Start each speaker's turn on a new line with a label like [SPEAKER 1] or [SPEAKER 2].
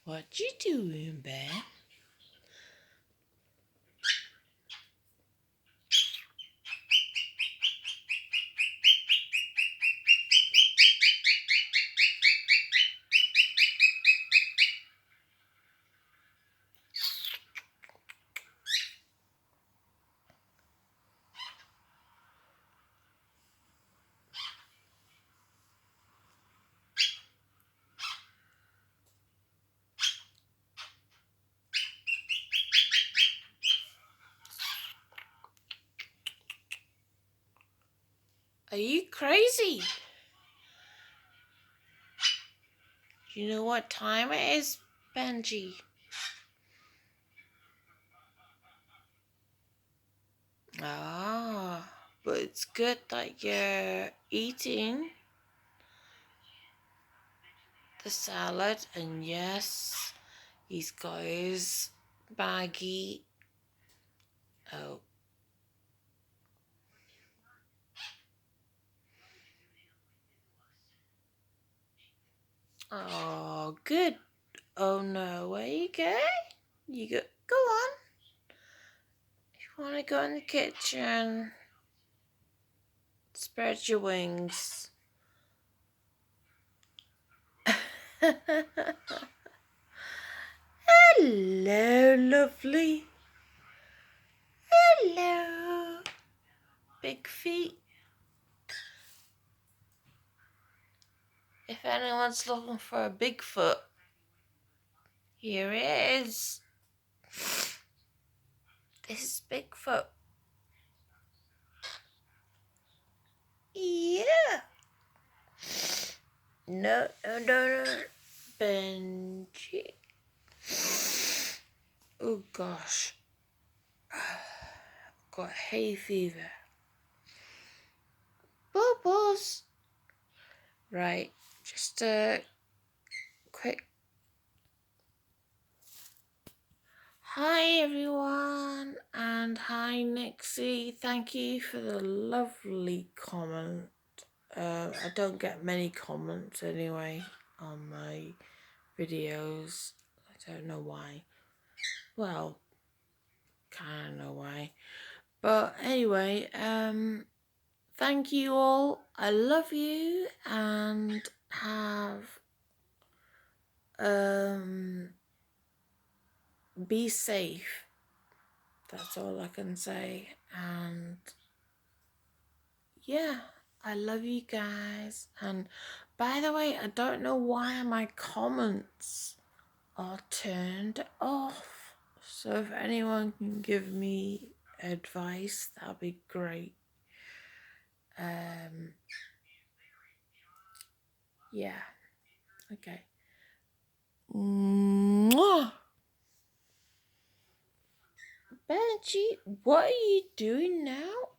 [SPEAKER 1] What you doing, Ben? Are you crazy? Do you know what time it is, Benji? Ah, but it's good that you're eating the salad, and yes, he's got his baggie. Oh. Oh, good. Oh no, where you go? Go on. If you want to go in the kitchen, spread your wings. Hello, lovely. Hello. Big feet. If anyone's looking for a Bigfoot, here it is. This is Bigfoot. Yeah. No. Benji. Oh gosh. I've got hay fever. Bubbles. Right. Just a quick. Hi everyone, and hi Nixie. Thank you for the lovely comment. I don't get many comments anyway on my videos. I don't know why. Well, kind of know why. But anyway, thank you all. I love you, and have be safe. That's all I can say. And yeah, I love you guys. And by the way, I don't know why my comments are turned off. So if anyone can give me advice, that'll be great. Yeah. Okay. Mwah! Benji, what are you doing now?